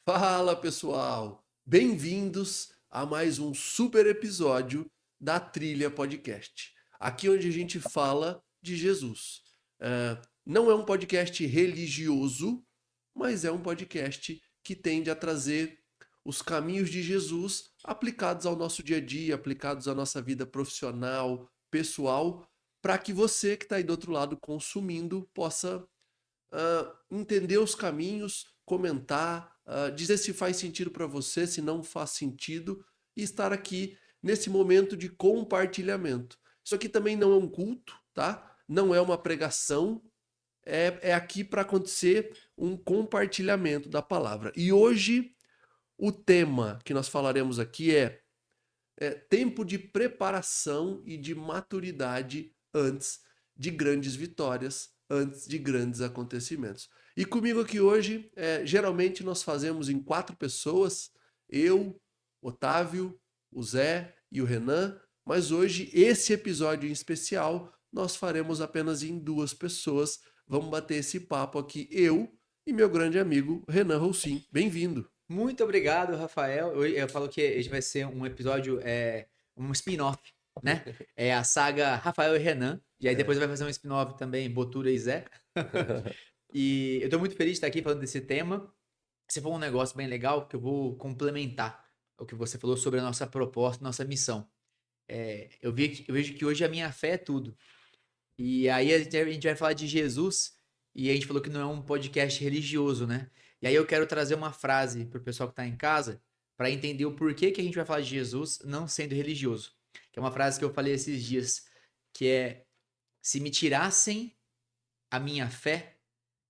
Fala pessoal, bem-vindos a mais um super episódio da Trilha Podcast. Aqui onde a gente fala de Jesus. Não é um podcast religioso, mas é um podcast que tende a trazer os caminhos de Jesus aplicados ao nosso dia a dia, aplicados à nossa vida profissional, pessoal, para que você que está aí do outro lado consumindo possa entender os caminhos, comentar, dizer se faz sentido para você, se não faz sentido, e estar aqui nesse momento de compartilhamento. Isso aqui também não é um culto, tá? Não é uma pregação, é aqui para acontecer um compartilhamento da palavra. E hoje o tema que nós falaremos aqui é tempo de preparação e de maturidade antes de grandes vitórias, antes de grandes acontecimentos. E comigo aqui hoje, geralmente nós fazemos em 4 pessoas, eu, Otávio, o Zé e o Renan, mas hoje, esse episódio em especial, nós faremos apenas em 2 pessoas. Vamos bater esse papo aqui, eu e meu grande amigo Renan Roussin. Bem-vindo. Muito obrigado, Rafael. Eu falo que esse vai ser um episódio, um spin-off, né? É a saga Rafael e Renan. E aí depois vai fazer um spin-off também, Botura e Zé. E eu tô muito feliz de estar aqui falando desse tema. Você falou um negócio bem legal que eu vou complementar o que você falou sobre a nossa proposta, nossa missão. Eu vejo que hoje a minha fé é tudo. E aí a gente vai falar de Jesus e a gente falou que não é um podcast religioso, né? E aí eu quero trazer uma frase para o pessoal que está em casa para entender o porquê que a gente vai falar de Jesus não sendo religioso. Que é uma frase que eu falei esses dias, que é: se me tirassem a minha fé,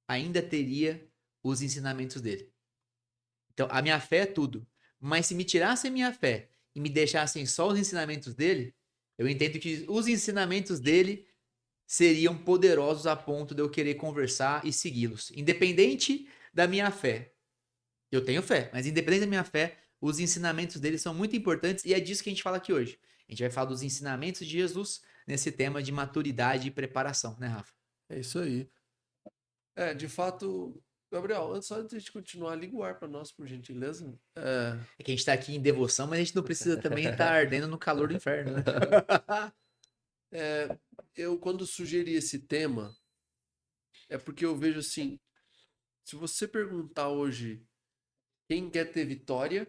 ainda teria os ensinamentos dele. Então, a minha fé é tudo. Mas se me tirassem a minha fé e me deixassem só os ensinamentos dele, eu entendo que os ensinamentos dele seriam poderosos a ponto de eu querer conversar e segui-los. Independente da minha fé. Eu tenho fé, mas independente da minha fé, os ensinamentos dele são muito importantes e é disso que a gente fala aqui hoje. A gente vai falar dos ensinamentos de Jesus nesse tema de maturidade e preparação, né, Rafa? É isso aí. De fato, Gabriel, só antes de a gente continuar, liga o ar para nós, por gentileza. É que a gente tá aqui em devoção, mas a gente não precisa também estar ardendo no calor do inferno, né? Eu, quando sugeri esse tema, é porque eu vejo assim, se você perguntar hoje quem quer ter vitória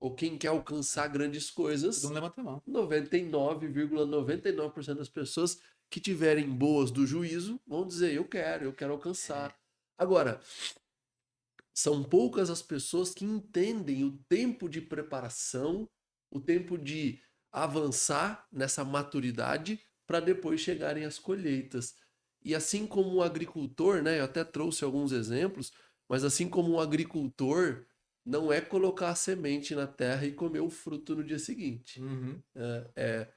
ou quem quer alcançar grandes Todo mundo coisas, levanta a mão. 99,99% das pessoas que tiverem boas do juízo vão dizer, eu quero alcançar. Agora, são poucas as pessoas que entendem o tempo de preparação, o tempo de avançar nessa maturidade para depois chegarem às colheitas. E assim como o agricultor, né, eu até trouxe alguns exemplos, mas assim como o agricultor não é colocar a semente na terra e comer o fruto no dia seguinte. Uhum. É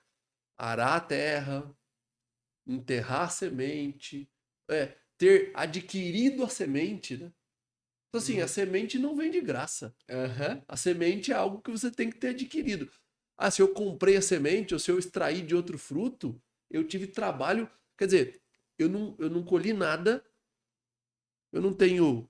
arar a terra, enterrar a semente, ter adquirido a semente, né? Então, assim, a Uhum. semente não vem de graça. Aham. A semente é algo que você tem que ter adquirido. Ah, se eu comprei a semente ou se eu extraí de outro fruto, eu tive trabalho. Quer dizer, eu não colhi nada, eu não tenho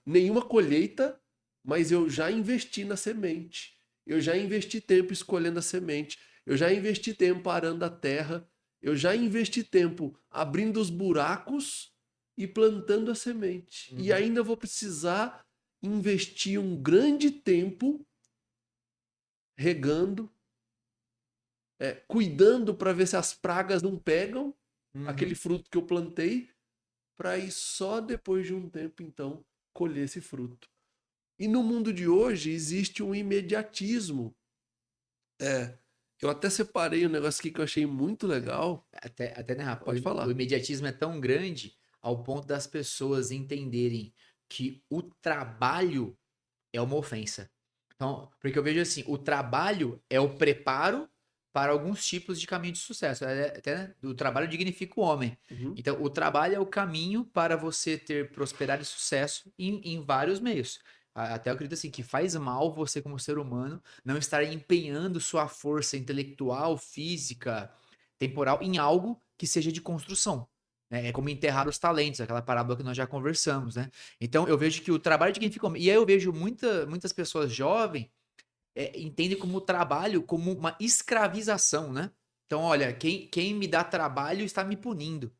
nenhuma colheita, mas eu já investi na semente. Eu já investi tempo escolhendo a semente. Eu já investi tempo arando a terra. Eu já investi tempo abrindo os buracos e plantando a semente. E Uhum. ainda vou precisar investir um grande tempo regando, cuidando para ver se as pragas não pegam aquele Uhum. fruto que eu plantei, para ir só depois de um tempo, então, colher esse fruto. E no mundo de hoje existe um imediatismo. É, eu até separei um negócio aqui que eu achei muito legal. Até né, Rafa, Pode o falar. imediatismo é tão grande ao ponto das pessoas entenderem que o trabalho é uma ofensa. Então, porque eu vejo assim, o trabalho é o preparo para alguns tipos de caminho de sucesso. Até, né, o trabalho dignifica o homem. Uhum, Então, o trabalho é o caminho para você ter prosperidade e sucesso em vários meios. Até eu acredito assim, que faz mal você, como ser humano, não estar empenhando sua força intelectual, física, temporal em algo que seja de construção. né? É como enterrar os talentos, aquela parábola que nós já conversamos, né? Então eu vejo que o trabalho dignifica o homem. E aí eu vejo muitas pessoas jovens entendem como o trabalho como uma escravização, né? Então, olha, quem me dá trabalho está me punindo.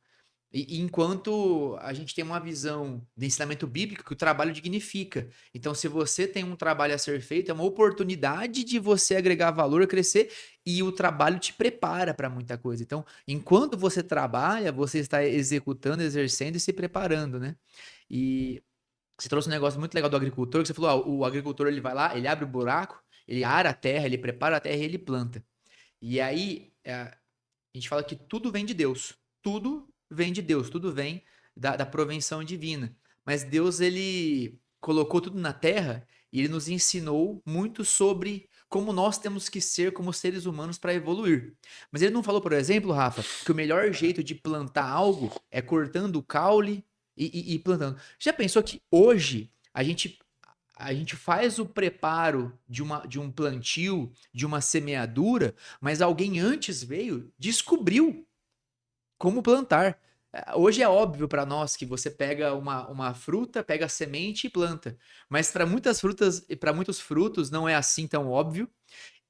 E enquanto a gente tem uma visão de ensinamento bíblico que o trabalho dignifica. Então, se você tem um trabalho a ser feito, é uma oportunidade de você agregar valor, crescer, e o trabalho te prepara para muita coisa. Então, enquanto você trabalha, você está executando, exercendo e se preparando, né? E você trouxe um negócio muito legal do agricultor, que você falou, o agricultor ele vai lá, ele abre o buraco, ele ara a terra, ele prepara a terra e ele planta. E aí, a gente fala que tudo vem de Deus. Tudo vem de Deus, tudo vem da provenção divina. Mas Deus, ele colocou tudo na terra e ele nos ensinou muito sobre como nós temos que ser como seres humanos para evoluir. Mas ele não falou, por exemplo, Rafa, que o melhor jeito de plantar algo é cortando o caule e plantando. Já pensou que hoje a gente faz o preparo de um plantio, de uma semeadura, mas alguém antes veio, descobriu como plantar. Hoje é óbvio para nós que você pega uma fruta, pega a semente e planta. Mas para muitas frutas e para muitos frutos não é assim tão óbvio.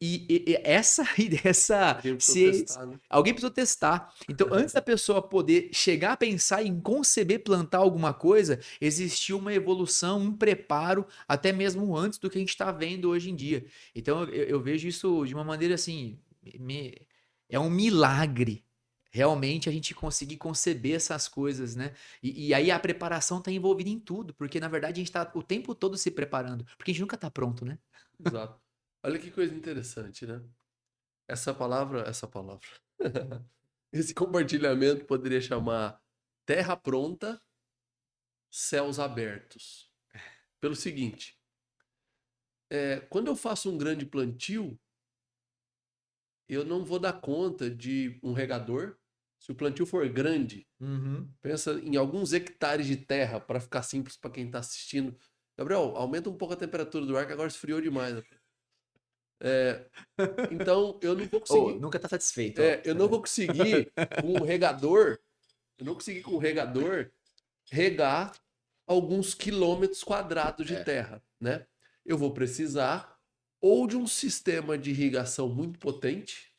E essa essa Alguém precisou se testar, né? alguém precisou testar. Então, antes da pessoa poder chegar a pensar em conceber plantar alguma coisa, existiu uma evolução, um preparo, até mesmo antes do que a gente está vendo hoje em dia. Então, eu vejo isso de uma maneira assim, é um milagre. Realmente a gente conseguir conceber essas coisas, né? E aí a preparação está envolvida em tudo, porque na verdade a gente está o tempo todo se preparando, porque a gente nunca está pronto, né? Exato. Olha que coisa interessante, né? Essa palavra. Esse compartilhamento poderia chamar terra pronta, céus abertos. Pelo seguinte, quando eu faço um grande plantio, eu não vou dar conta de um regador. Se o plantio for grande, Uhum. pensa em alguns hectares de terra para ficar simples para quem está assistindo. Gabriel, aumenta um pouco a temperatura do ar que agora esfriou demais. Então eu não vou Oh, conseguir, nunca tá satisfeito, ó. eu não vou conseguir com um regador, eu não consegui com um regador regar alguns quilômetros quadrados de É. terra, né? Eu vou precisar ou de um sistema de irrigação muito potente,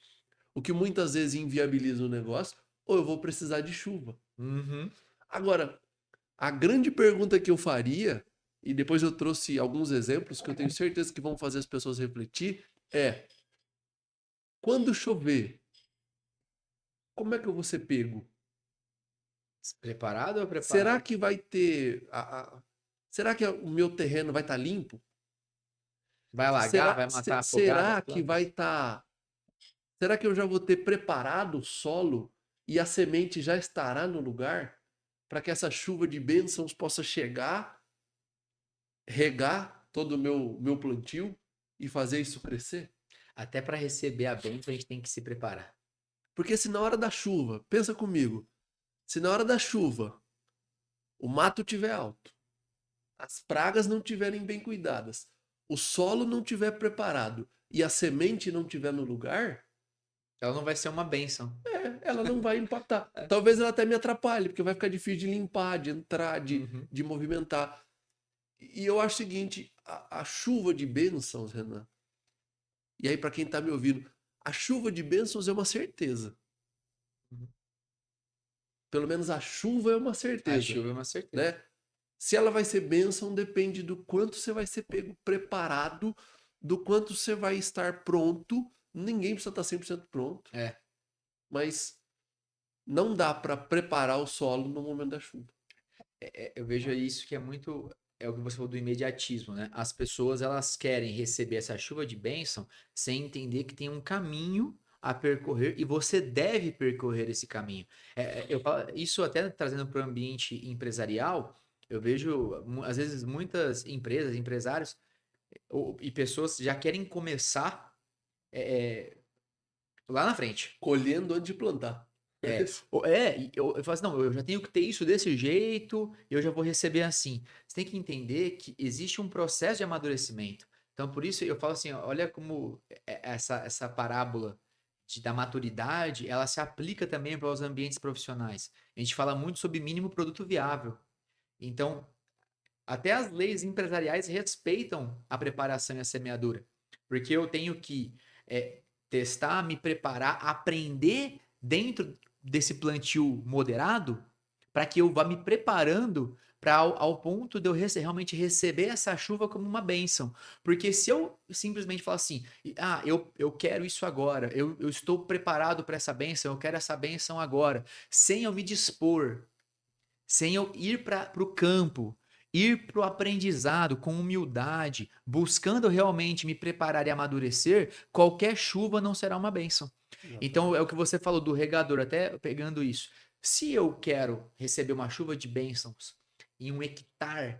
o que muitas vezes inviabiliza o negócio, ou eu vou precisar de chuva. Uhum. Agora, a grande pergunta que eu faria, e depois eu trouxe alguns exemplos que eu tenho certeza que vão fazer as pessoas refletir, é: quando chover, como é que eu vou ser pego? Preparado ou Será preparado? que vai ter. Será que o meu terreno vai estar limpo? Vai alagar, Será, vai matar afogado as será que plantas? vai estar. Será que eu já vou ter preparado o solo e a semente já estará no lugar para que essa chuva de bênçãos possa chegar, regar todo o meu plantio e fazer isso crescer? Até para receber a bênção a gente tem que se preparar. Porque se na hora da chuva, pensa comigo, se na hora da chuva o mato tiver alto, as pragas não tiverem bem cuidadas, o solo não tiver preparado e a semente não tiver no lugar, Ela não vai ser uma bênção. ela não vai impactar. Talvez ela até me atrapalhe, porque vai ficar difícil de limpar, de entrar, Uhum. de movimentar. E eu acho o seguinte, a chuva de bênçãos, Renan, e aí para quem está me ouvindo, a chuva de bênçãos é uma certeza. Uhum. Pelo menos a chuva é uma A certeza, chuva é uma certeza. né? Se ela vai ser bênção, depende do quanto você vai ser pego preparado, do quanto você vai estar pronto. Ninguém precisa estar 100% pronto, É, mas não dá para preparar o solo no momento da chuva. eu vejo isso que é muito. É o que você falou do imediatismo, né? As pessoas elas querem receber essa chuva de bênção sem entender que tem um caminho a percorrer e você deve percorrer esse caminho. Isso até trazendo para o ambiente empresarial, eu vejo às vezes muitas empresas, empresários e pessoas já querem começar lá na frente. Colhendo antes de plantar. E eu falo assim, não, eu já tenho que ter isso desse jeito, eu já vou receber assim. Você tem que entender que existe um processo de amadurecimento. Então, por isso eu falo assim, olha como essa parábola da maturidade, ela se aplica também para os ambientes profissionais. A gente fala muito sobre mínimo produto viável. Então, até as leis empresariais respeitam a preparação e a semeadura. Porque eu tenho que testar, me preparar, aprender dentro desse plantio moderado para que eu vá me preparando para ao ponto de eu realmente receber essa chuva como uma bênção. Porque se eu simplesmente falar assim, eu quero isso agora, eu estou preparado para essa bênção, eu quero essa bênção agora, sem eu me dispor, sem eu ir para o campo, ir para o aprendizado com humildade, buscando realmente me preparar e amadurecer, qualquer chuva não será uma bênção. Então, é o que você falou do regador, até pegando isso. Se eu quero receber uma chuva de bênçãos em 1 hectare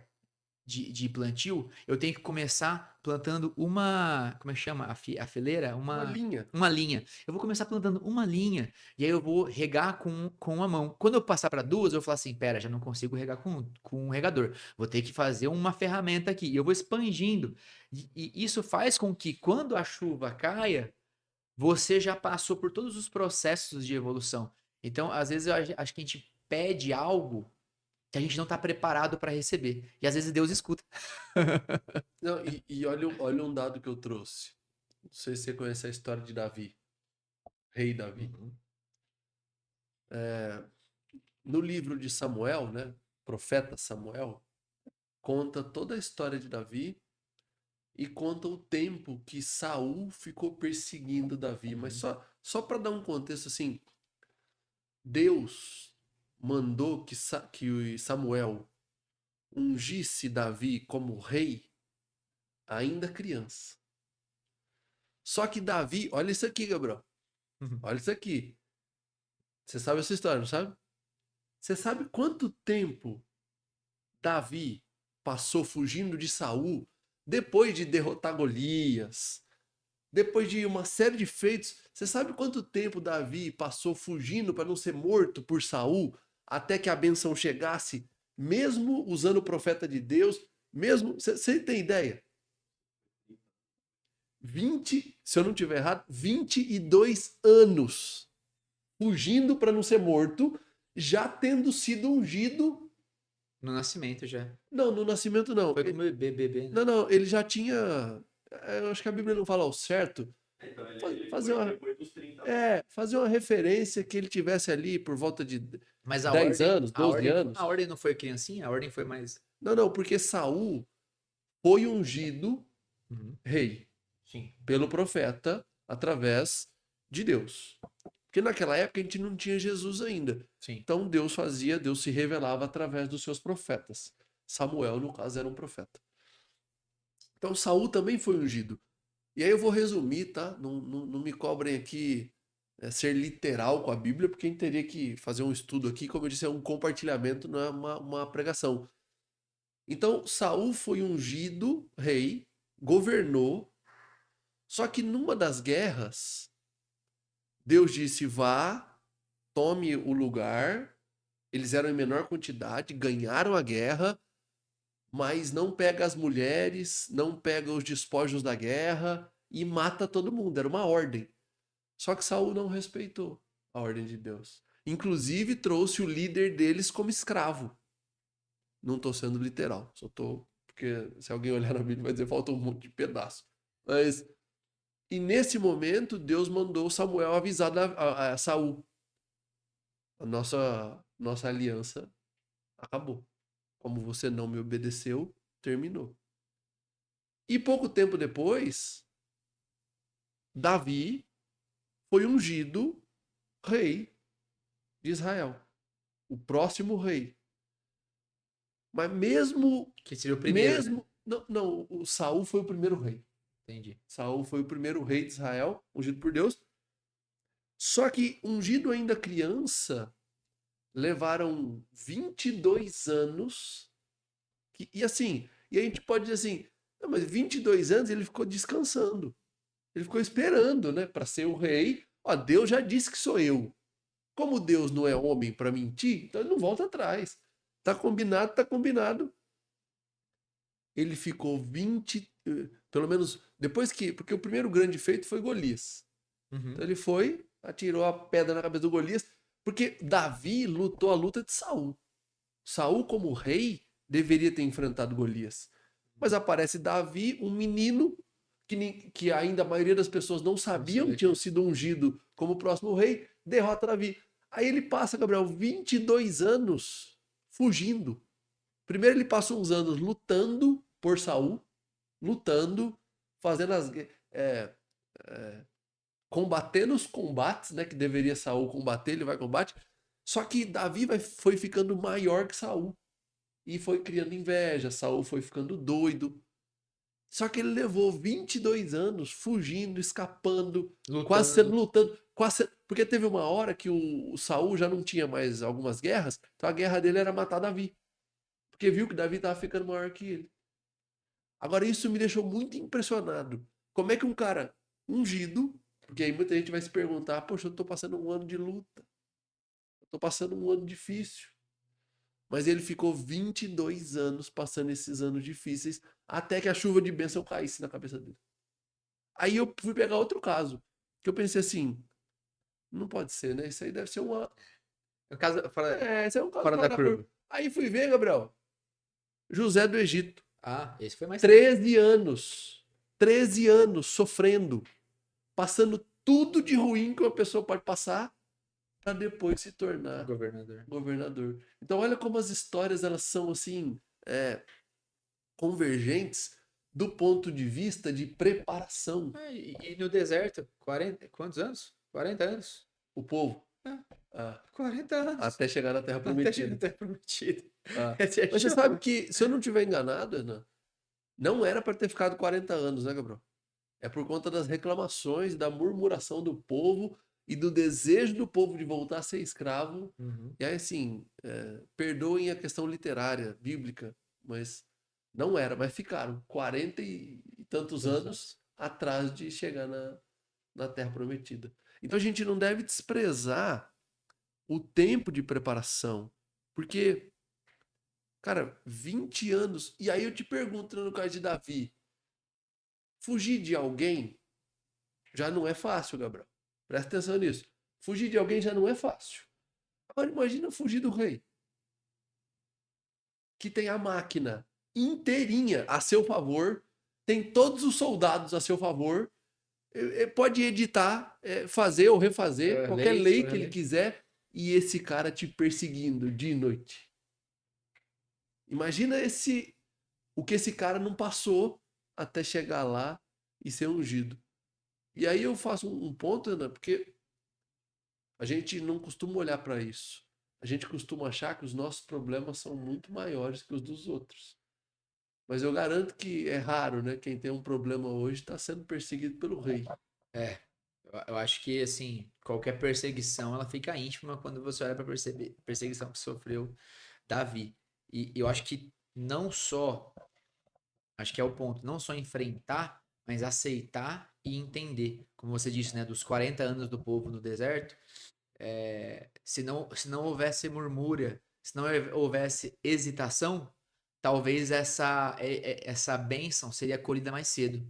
de plantio, eu tenho que começar plantando uma. Como é que chama? A fileira? Uma linha. Uma linha. Eu vou começar plantando uma linha. E aí eu vou regar com uma mão. Quando eu passar para duas, eu vou falar assim: pera, já não consigo regar com um regador. Vou ter que fazer uma ferramenta aqui. E eu vou expandindo. E isso faz com que quando a chuva caia, você já passou por todos os processos de evolução. Então, às vezes, eu acho que a gente pede algo que a gente não está preparado para receber. E às vezes Deus escuta. Não, e olha um dado que eu trouxe. Não sei se você conhece a história de Davi, rei Davi. Uhum. No livro de Samuel, né, profeta Samuel, conta toda a história de Davi e conta o tempo que Saul ficou perseguindo Davi. Mas Uhum. só para dar um contexto assim, Deus mandou que Samuel ungisse Davi como rei ainda criança. Só que Davi, olha isso aqui, Gabriel. Uhum. Olha isso aqui. Você sabe essa história, não sabe? Você sabe quanto tempo Davi passou fugindo de Saul depois de derrotar Golias, depois de uma série de feitos? Você sabe quanto tempo Davi passou fugindo para não ser morto por Saul até que a benção chegasse, mesmo usando o profeta de Deus, mesmo, você tem ideia? 20, se eu não tiver errado, 22 anos fugindo para não ser morto, já tendo sido ungido. No nascimento já. Não, no nascimento não. Foi como bebê, né? Não, ele já tinha. Eu acho que a Bíblia não fala ao certo. Então, Fazer uma, depois dos 30 anos. fazer uma referência que ele tivesse ali por volta de Mas 10 anos, 12 a anos. ordem não foi criancinha, a ordem foi mais. Não, porque Saul foi ungido Uhum. rei Sim. pelo profeta através de Deus. Porque naquela época a gente não tinha Jesus ainda. Sim. Então Deus se revelava através dos seus profetas. Samuel, no caso, era um profeta. Então Saul também foi ungido. E aí eu vou resumir, tá? Não me cobrem aqui ser literal com a Bíblia, porque a gente teria que fazer um estudo aqui, como eu disse, é um compartilhamento, não é uma pregação. Então Saul foi ungido rei, governou, só que numa das guerras, Deus disse: vá, tome o lugar. Eles eram em menor quantidade, ganharam a guerra, mas não pega as mulheres, não pega os despojos da guerra e mata todo mundo. Era uma ordem. Só que Saul não respeitou a ordem de Deus. Inclusive trouxe o líder deles como escravo. Não estou sendo literal, só estou porque se alguém olhar na Bíblia vai dizer falta um monte de pedaço. Mas e nesse momento Deus mandou Samuel avisar a Saul. A nossa aliança acabou. Como você não me obedeceu, terminou. E pouco tempo depois, Davi foi ungido rei de Israel. O próximo rei. Mas mesmo. Que seria o primeiro, né? Mesmo. Não, o Saul foi o primeiro rei. Entendi. Saul foi o primeiro rei de Israel, ungido por Deus. Só que, ungido ainda criança, levaram 22 anos. E assim, e a gente pode dizer assim, não, mas 22 anos ele ficou descansando. Ele ficou esperando, né, para ser o rei. Ó, Deus já disse que sou eu. Como Deus não é homem para mentir, então ele não volta atrás. Tá combinado, tá combinado. Ele ficou 20, pelo menos depois que, porque o primeiro grande feito foi Golias. Uhum. Então ele foi, atirou a pedra na cabeça do Golias, porque Davi lutou a luta de Saul. Saul, como rei, deveria ter enfrentado Golias. Mas aparece Davi, um menino que ainda a maioria das pessoas não sabiam que tinham sido ungido como próximo rei, derrota Davi. Aí ele passa, Gabriel, 22 anos fugindo. Primeiro ele passa uns anos lutando por Saul, lutando, fazendo combatendo os combates, né, que deveria Saul combater, ele vai combate. Só que Davi foi ficando maior que Saul e foi criando inveja, Saul foi ficando doido. Só que ele levou 22 anos fugindo, escapando, quase sendo lutando, porque teve uma hora que o Saul já não tinha mais algumas guerras, então a guerra dele era matar Davi, porque viu que Davi estava ficando maior que ele. Agora isso me deixou muito impressionado. Como é que um cara ungido, porque aí muita gente vai se perguntar, poxa, eu tô passando um ano de luta, eu tô passando um ano difícil. Mas ele ficou 22 anos passando esses anos difíceis até que a chuva de bênção caísse na cabeça dele. Aí eu fui pegar outro caso, que eu pensei assim, não pode ser, né? Isso aí deve ser uma... No caso, isso é um caso fora da curva. Aí fui ver, Gabriel, José do Egito, Esse foi mais 13 anos, 13 anos sofrendo, passando tudo de ruim que uma pessoa pode passar para depois se tornar governador. Então olha como as histórias elas são assim convergentes do ponto de vista de preparação. E no deserto, 40, quantos anos? 40 anos. O povo. 40 anos. Até chegar na Terra Prometida. Mas você sabe que, se eu não estiver enganado, Renan, não era para ter ficado 40 anos, né, Gabriel? É por conta das reclamações, da murmuração do povo e do desejo do povo de voltar a ser escravo. E aí, assim, perdoem a questão literária, bíblica, mas não era. Mas ficaram 40 e tantos anos atrás de chegar na Terra Prometida. Então a gente não deve desprezar o tempo de preparação, porque, cara, 20 anos. E aí eu te pergunto, no caso de Davi, fugir de alguém já não é fácil, Gabriel. Presta atenção nisso. Fugir de alguém já não é fácil. Agora imagina fugir do rei, que tem a máquina inteirinha a seu favor, tem todos os soldados a seu favor, pode editar, fazer ou refazer qualquer lei que ele quiser, e esse cara te perseguindo dia e noite. Imagina o que esse cara não passou até chegar lá e ser ungido. E aí eu faço um ponto, Ana, porque a gente não costuma olhar para isso. A gente costuma achar que os nossos problemas são muito maiores que os dos outros. Mas eu garanto que é raro, né? Quem tem um problema hoje está sendo perseguido pelo rei. Eu acho que, assim, qualquer perseguição, ela fica ínfima quando você olha para a perseguição que sofreu Davi. E eu acho que não só, acho que é o ponto, não só enfrentar, mas aceitar e entender. Como você disse, né, dos 40 anos do povo no deserto, se não houvesse murmúria, se não houvesse hesitação, talvez essa bênção seria acolhida mais cedo.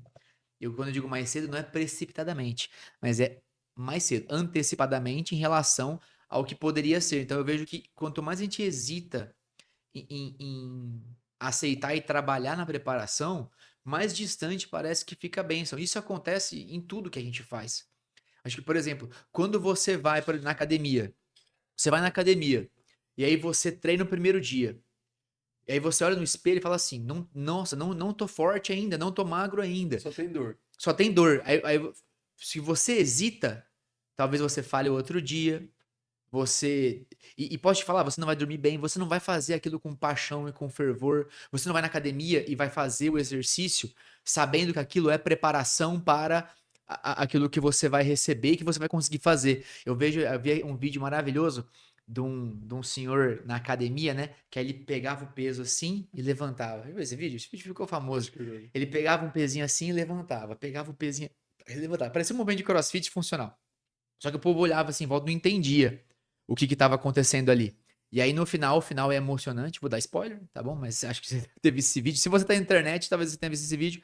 Quando eu digo mais cedo, não é precipitadamente, mas é mais cedo, antecipadamente em relação ao que poderia ser. Então eu vejo que quanto mais a gente hesita em aceitar e trabalhar na preparação, mais distante parece que fica a bênção. Isso acontece em tudo que a gente faz. Acho que, por exemplo, quando você vai na academia, e aí você treina no primeiro dia. E aí você olha no espelho e fala assim: nossa, não tô forte ainda, não tô magro ainda. Só tem dor. Só tem dor. Aí, se você hesita, talvez você fale outro dia. E posso te falar, você não vai dormir bem, você não vai fazer aquilo com paixão e com fervor. Você não vai na academia e vai fazer o exercício sabendo que aquilo é preparação para aquilo que você vai receber e que você vai conseguir fazer. Eu vi um vídeo maravilhoso de um senhor na academia, né? Que aí ele pegava o peso assim e levantava. Viu esse vídeo? Esse vídeo ficou famoso. Ele pegava um pezinho assim e levantava. Pegava o pezinho e levantava. Parecia um movimento de crossfit funcional. Só que o povo olhava assim em volta e não entendia o que estava acontecendo ali. E aí no final, o final é emocionante. Vou dar spoiler, tá bom? Mas acho que você teve esse vídeo. Se você tá na internet, talvez você tenha visto esse vídeo.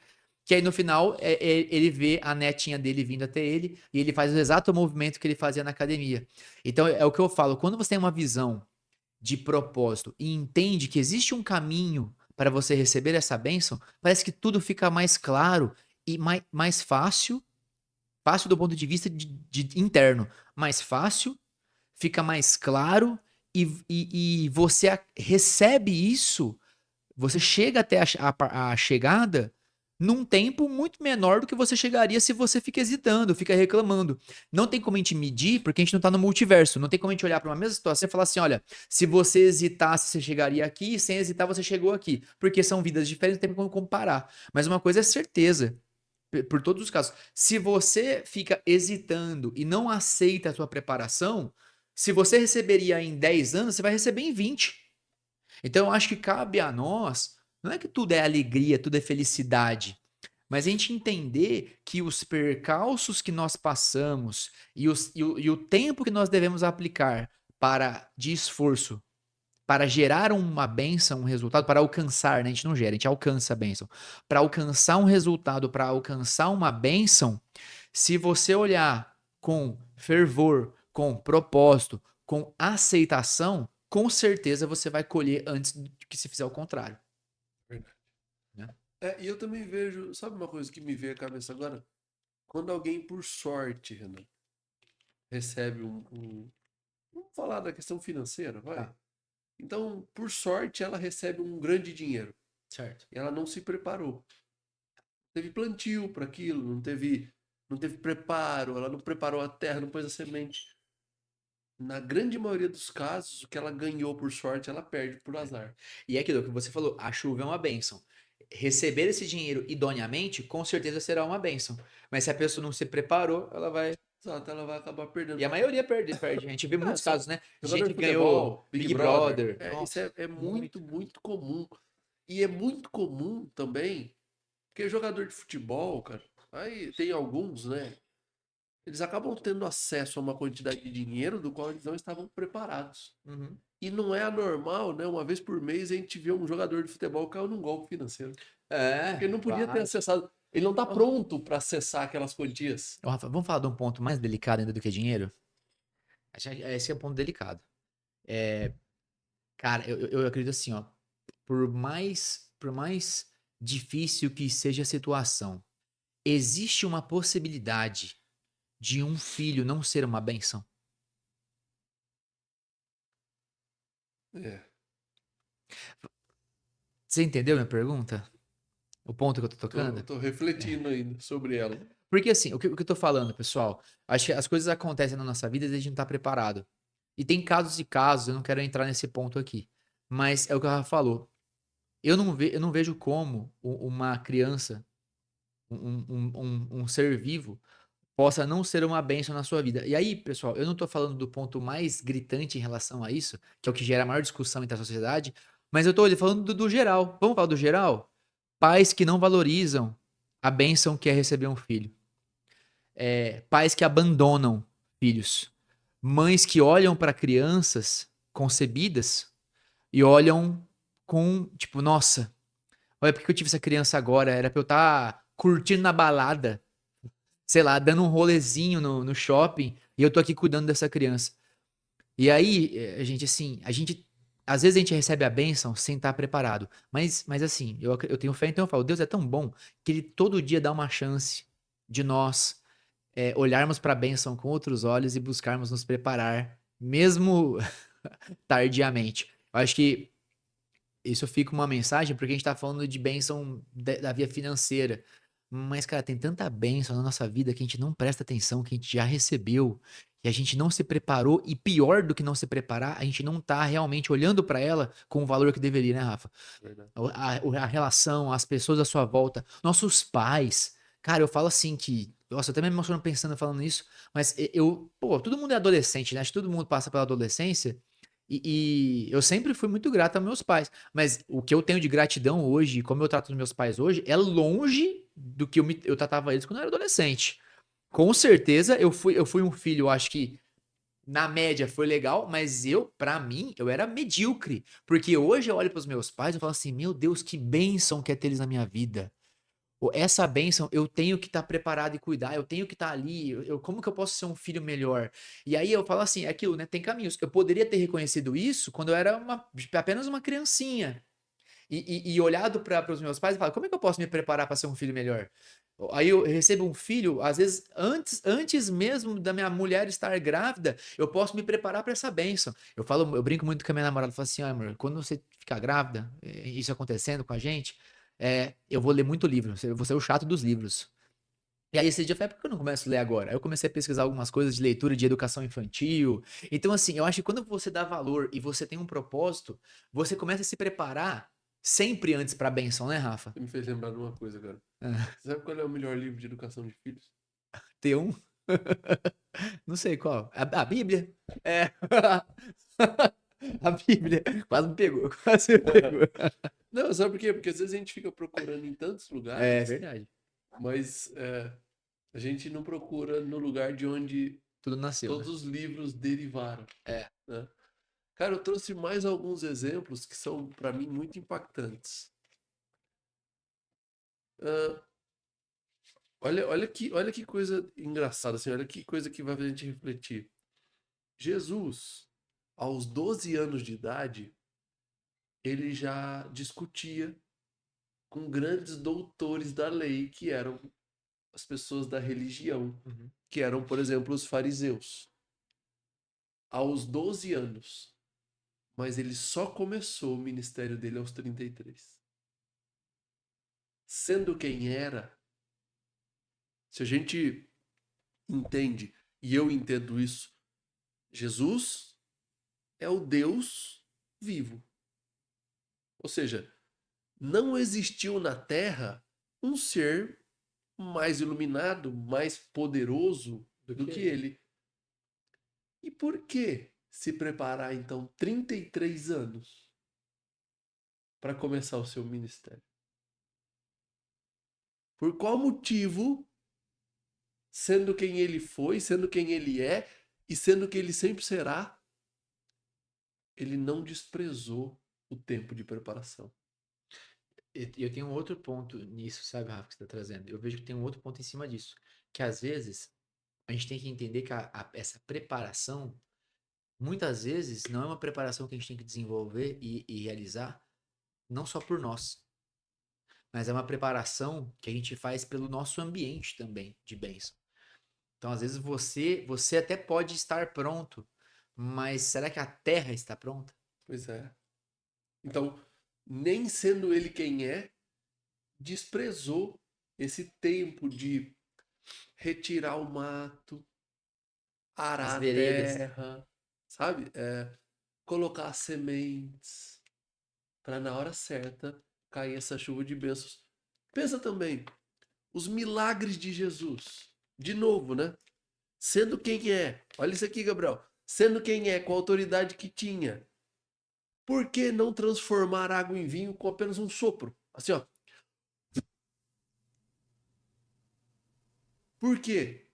Que aí no final ele vê a netinha dele vindo até ele e ele faz o exato movimento que ele fazia na academia. Então é o que eu falo, quando você tem uma visão de propósito e entende que existe um caminho para você receber essa bênção, parece que tudo fica mais claro e mais fácil, fácil do ponto de vista de interno, mais fácil, fica mais claro e você recebe isso, você chega até a chegada num tempo muito menor do que você chegaria se você fica hesitando, fica reclamando. Não tem como a gente medir, porque a gente não tá no multiverso. Não tem como a gente olhar para uma mesma situação e falar assim: olha, se você hesitasse, você chegaria aqui, e sem hesitar, você chegou aqui. Porque são vidas diferentes, não tem como comparar. Mas uma coisa é certeza, por todos os casos. Se você fica hesitando e não aceita a sua preparação, se você receberia em 10 anos, você vai receber em 20. Então eu acho que cabe a nós, não é que tudo é alegria, tudo é felicidade, mas a gente entender que os percalços que nós passamos e o tempo que nós devemos aplicar de esforço para gerar uma bênção, um resultado, para alcançar, né? A gente não gera, a gente alcança a bênção. Para alcançar um resultado, para alcançar uma bênção, se você olhar com fervor, com propósito, com aceitação, com certeza você vai colher antes de que se fizer o contrário. Verdade. Né? E eu também vejo, sabe uma coisa que me veio à cabeça agora? Quando alguém, por sorte, Renan, recebe vamos falar da questão financeira, vai. Tá, Então, por sorte, ela recebe um grande dinheiro. certo. E ela não se preparou. Teve plantio para aquilo, não teve preparo, ela não preparou a terra, não pôs a semente. Na grande maioria dos casos, o que ela ganhou por sorte, ela perde por azar. E é aquilo que você falou, a chuva é uma bênção. Receber esse dinheiro idôneamente, com certeza será uma bênção. Mas se a pessoa não se preparou, ela vai. Exato, ela vai acabar perdendo. E a maioria perde. A gente vê muitos Só casos, né? De jogador gente de que ganhou futebol, Big Brother. Isso Nossa, é muito, muito comum. E é muito comum também, porque jogador de futebol, cara, aí tem alguns, né? Eles acabam tendo acesso a uma quantidade de dinheiro do qual eles não estavam preparados. Uhum. E não é anormal, né? Uma vez por mês a gente vê um jogador de futebol cair num golpe financeiro. Porque ele não podia ter vários. acessado. Ele não tá pronto para acessar aquelas quantias. Ô, Rafa, vamos falar de um ponto mais delicado ainda do que dinheiro? Esse é um ponto delicado. Cara, eu acredito assim, ó. Por mais difícil que seja a situação, existe uma possibilidade de um filho não ser uma bênção? É. Você entendeu minha pergunta? O ponto que eu tô Tô, tocando? tô refletindo ainda sobre ela. Porque assim, o que eu tô falando, pessoal, acho que as coisas acontecem na nossa vida e a gente não tá preparado. E tem casos e casos, eu não quero entrar nesse ponto aqui. Mas é o que ela falou. Eu não vejo como uma criança, um ser vivo, possa não ser uma bênção na sua vida. E aí, pessoal, eu não tô falando do ponto mais gritante em relação a isso, que é o que gera a maior discussão entre a sociedade, mas eu tô falando do geral. Vamos falar do geral? Pais que não valorizam a bênção que é receber um filho. Pais que abandonam filhos. Mães que olham para crianças concebidas e olham com, tipo, nossa, olha por que eu tive essa criança agora? Era pra eu estar curtindo na balada, sei lá, dando um rolezinho no shopping e eu tô aqui cuidando dessa criança. E aí, às vezes a gente recebe a bênção sem estar preparado. Mas assim, eu tenho fé, então eu falo, Deus é tão bom que ele todo dia dá uma chance de nós olharmos para a bênção com outros olhos e buscarmos nos preparar, mesmo tardiamente. Eu acho que isso fica uma mensagem porque a gente tá falando de bênção da via financeira. Mas, cara, tem tanta bênção na nossa vida que a gente não presta atenção, que a gente já recebeu, que a gente não se preparou, e pior do que não se preparar, a gente não tá realmente olhando para ela com o valor que deveria, né, Rafa? Verdade. A relação, as pessoas à sua volta, nossos pais. Cara, eu falo assim que. Nossa, eu até me emociono pensando, falando isso, mas pô, todo mundo é adolescente, né? Acho que todo mundo passa pela adolescência. E eu sempre fui muito grato aos meus pais. Mas o que eu tenho de gratidão hoje, como eu trato os meus pais hoje, é longe do que eu tratava eles quando eu era adolescente. Com certeza, eu fui um filho, eu acho que na média foi legal, mas pra mim, eu era medíocre. Porque hoje eu olho pros meus pais e falo assim, meu Deus, que bênção que é ter eles na minha vida. Essa bênção eu tenho que estar preparado e cuidar, eu tenho que estar ali, como que eu posso ser um filho melhor? E aí eu falo assim, é aquilo, né? Tem caminhos. Eu poderia ter reconhecido isso quando eu era apenas uma criancinha. E olhado para os meus pais e falar, como é que eu posso me preparar para ser um filho melhor? Aí eu recebo um filho, às vezes, antes mesmo da minha mulher estar grávida, eu posso me preparar para essa bênção. Eu brinco muito com a minha namorada, eu falo assim, amor, quando você ficar grávida, isso acontecendo com a gente, eu vou ler muito livro, eu vou ser o chato dos livros. E aí esse dia foi, por que eu não começo a ler agora? Aí eu comecei a pesquisar algumas coisas de leitura de educação infantil. Então, assim, eu acho que quando você dá valor e você tem um propósito, você começa a se preparar sempre antes para a bênção, né, Rafa? Você me fez lembrar de uma coisa, cara. Ah, Você sabe qual é o melhor livro de educação de filhos? ter um? Não sei qual. A Bíblia? É. A Bíblia. Quase me pegou, quase me pegou. Não, sabe por quê? Porque às vezes a gente fica procurando em tantos É lugares, verdade. mas a gente não procura no lugar de onde Tudo nasceu, todos né? os livros derivaram, É. né? Cara, eu trouxe mais alguns exemplos que são, para mim, muito impactantes. Ah, olha que coisa engraçada, assim, olha que coisa que vai fazer a gente refletir. Jesus, aos 12 anos de idade, ele já discutia com grandes doutores da lei, que eram as pessoas da religião, Uhum. que eram, por exemplo, os fariseus. Aos 12 anos. Mas ele só começou o ministério dele aos 33. Sendo quem era, se a gente entende, e eu entendo isso, Jesus é o Deus vivo. Ou seja, não existiu na Terra um ser mais iluminado, mais poderoso Do do que que ele. ele. E por que se preparar então 33 anos para começar o seu ministério? Por qual motivo, sendo quem ele foi, sendo quem ele é e sendo quem ele sempre será, ele não desprezou o tempo de preparação? E eu tenho um outro ponto nisso, sabe, Rafa, que você está trazendo. Eu vejo que tem um outro ponto em cima disso. Que às vezes a gente tem que entender que essa preparação, muitas vezes, não é uma preparação que a gente tem que desenvolver e realizar, não só por nós, mas é uma preparação que a gente faz pelo nosso ambiente também de bênção. Então, às vezes, você até pode estar pronto, mas será que a terra está pronta? Pois é. Então, nem sendo ele quem é, desprezou esse tempo de retirar o mato, As arar a veredas. terra, sabe? Colocar as sementes, para na hora certa cair essa chuva de bênçãos. Pensa também, os milagres de Jesus. De novo, né? Sendo quem é. Olha isso aqui, Gabriel. Sendo quem é, com a autoridade que tinha. Por que não transformar água em vinho com apenas um sopro? Assim, ó. Por quê?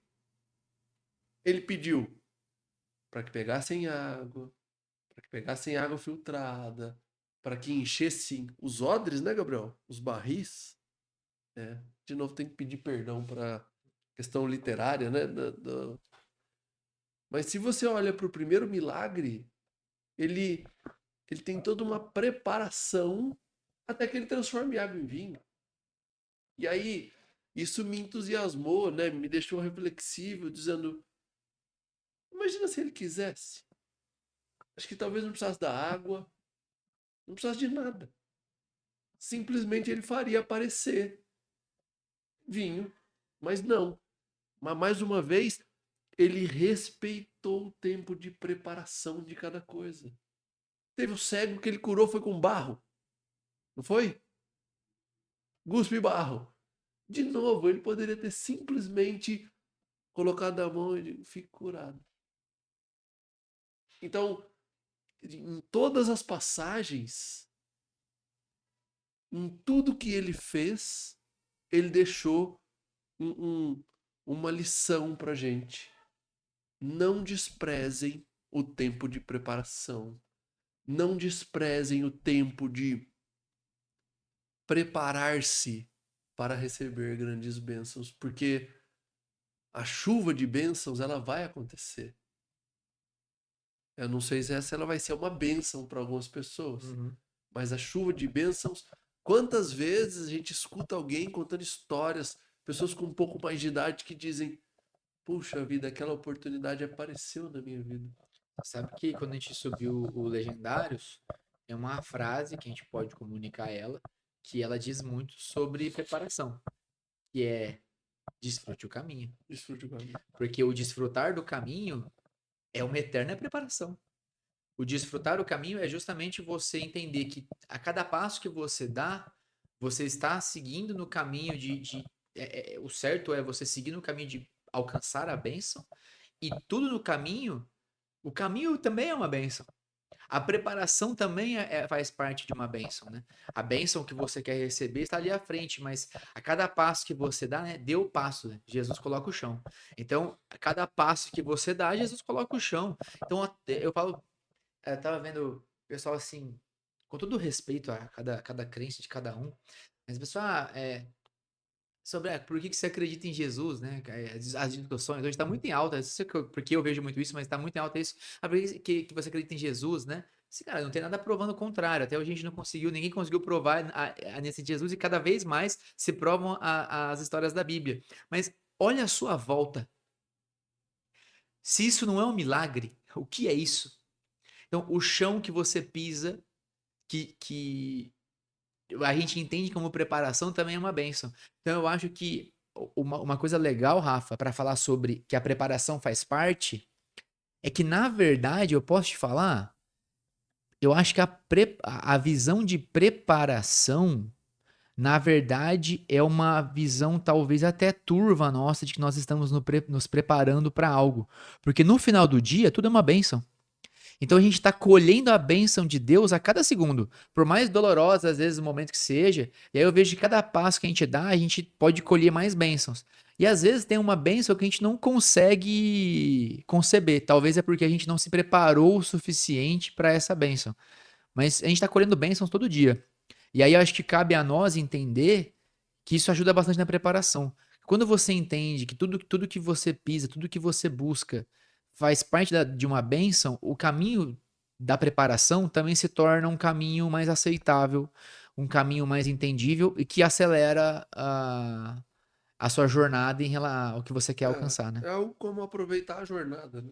Ele pediu para que pegassem água filtrada, para que enchessem os odres, né, Gabriel? Os barris. É. De novo, tem que pedir perdão para questão literária, né? Mas se você olha para o primeiro milagre, ele, ele tem toda uma preparação até que ele transforme água em vinho. E aí, isso me entusiasmou, né? Me deixou reflexivo, dizendo: imagina se ele quisesse. Acho que talvez não precisasse da água, não precisasse de nada. Simplesmente ele faria aparecer vinho, mas não. Mas mais uma vez, ele respeitou o tempo de preparação de cada coisa. Teve o cego que ele curou foi com barro, não foi? Guspe barro. De novo, ele poderia ter simplesmente colocado a mão e fique curado. Então, em todas as passagens, em tudo que ele fez, ele deixou um, uma lição para gente. Não desprezem o tempo de preparação. Não desprezem o tempo de preparar-se para receber grandes bênçãos, porque a chuva de bênçãos ela vai acontecer. Eu não sei se essa ela vai ser uma bênção para algumas pessoas, Uhum. mas a chuva de bênçãos, quantas vezes a gente escuta alguém contando histórias, pessoas com um pouco mais de idade que dizem: puxa vida, aquela oportunidade apareceu na minha vida. Sabe que quando a gente subiu o Legendários, é uma frase que a gente pode comunicar ela, que ela diz muito sobre preparação, que é desfrute o caminho. Desfrute o caminho. Porque o desfrutar do caminho é uma eterna preparação. O desfrutar o caminho é justamente você entender que a cada passo que você dá, você está seguindo no caminho o certo é você seguir no caminho de alcançar a bênção, e tudo no caminho, o caminho também é uma bênção. A preparação também faz parte de uma bênção, né? A bênção que você quer receber está ali à frente, mas a cada passo que você dá, né? Dê o passo, né? Jesus coloca o chão. Então, a cada passo que você dá, Jesus coloca o chão. Então, eu falo, eu tava vendo o pessoal assim, com todo respeito a cada crença de cada um, mas pessoal, sobre por que você acredita em Jesus, né? As discussões hoje está muito em alta, não sei porque eu vejo muito isso, mas está muito em alta isso. Por que você acredita em Jesus, né? Esse cara não tem nada provando o contrário. Até hoje a gente não conseguiu, ninguém conseguiu provar nesse Jesus, e cada vez mais se provam as histórias da Bíblia. Mas olha a sua volta. Se isso não é um milagre, o que é isso? Então, o chão que você pisa, que a gente entende como preparação, também é uma bênção. Então eu acho que uma coisa legal, Rafa, para falar sobre que a preparação faz parte, é que na verdade, eu posso te falar, eu acho que a visão de preparação, na verdade, é uma visão talvez até turva nossa de que nós estamos nos preparando para algo. Porque no final do dia, tudo é uma bênção. Então a gente está colhendo a bênção de Deus a cada segundo, por mais dolorosa às vezes o momento que seja. E aí eu vejo que cada passo que a gente dá, a gente pode colher mais bênçãos. E às vezes tem uma bênção que a gente não consegue conceber. Talvez é porque a gente não se preparou o suficiente para essa bênção. Mas a gente está colhendo bênçãos todo dia. E aí eu acho que cabe a nós entender que isso ajuda bastante na preparação. Quando você entende que tudo que você pisa, tudo que você busca faz parte de uma bênção, o caminho da preparação também se torna um caminho mais aceitável, um caminho mais entendível e que acelera a sua jornada em relação ao que você quer alcançar, né? É algo como aproveitar a jornada, né?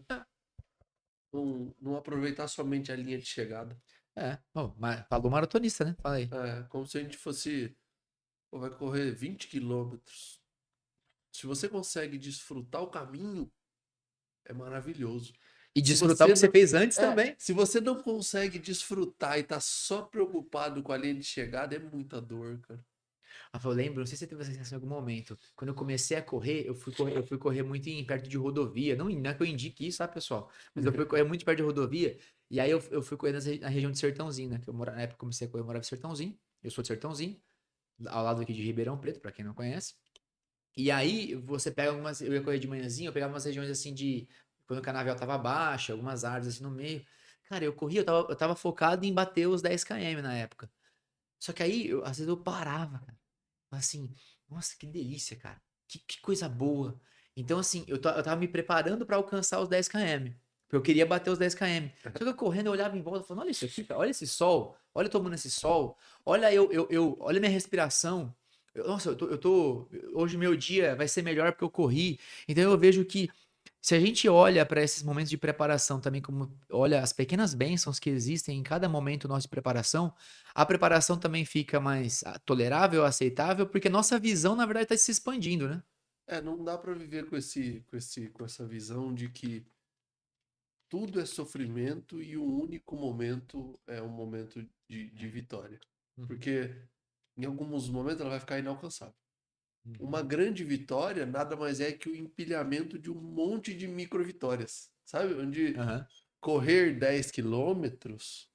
Não aproveitar somente a linha de chegada. Bom, falou maratonista, né? Fala aí. É como se a gente fosse, pô, vai correr 20 quilômetros. Se você consegue desfrutar o caminho, é maravilhoso. E Se desfrutar o você que você não, fez antes também. se você não consegue desfrutar e tá só preocupado com a linha de chegada, é muita dor, cara. Eu lembro, não sei se você teve essa sensação em algum momento. Quando eu comecei a correr, eu fui correr muito perto de rodovia. Não é que eu indique isso, tá, pessoal? Mas eu fui correr muito perto de rodovia. E aí eu fui correr na região de Sertãozinho, né? Que eu na época que eu comecei a correr, eu morava em Sertãozinho. Eu sou de Sertãozinho, ao lado aqui de Ribeirão Preto, pra quem não conhece. E aí você pega algumas. Eu ia correr de manhãzinho, eu pegava umas regiões assim de. Quando o canavial tava baixo, algumas árvores assim no meio. Cara, eu corria, eu tava focado em bater os 10 km na época. Só que aí, às vezes eu parava, cara. Assim, nossa, que delícia, cara. Que coisa boa. Então, assim, eu tava me preparando pra alcançar os 10 km. Porque eu queria bater os 10 km. Só que eu correndo, eu olhava em volta, falando, olha isso aqui, cara, olha esse sol, olha eu tomando esse sol, olha olha minha respiração. Nossa, hoje meu dia vai ser melhor porque eu corri. Então eu vejo que se a gente olha para esses momentos de preparação também, como olha as pequenas bênçãos que existem em cada momento nosso de preparação, a preparação também fica mais tolerável, aceitável, porque nossa visão, na verdade, está se expandindo, né? Não dá pra viver com essa visão de que tudo é sofrimento e o único momento é um momento de vitória. Uhum, Porque em alguns momentos ela vai ficar inalcançável. Uma uhum, grande vitória nada mais é que o empilhamento de um monte de micro vitórias. Sabe? Onde aham, correr 10 quilômetros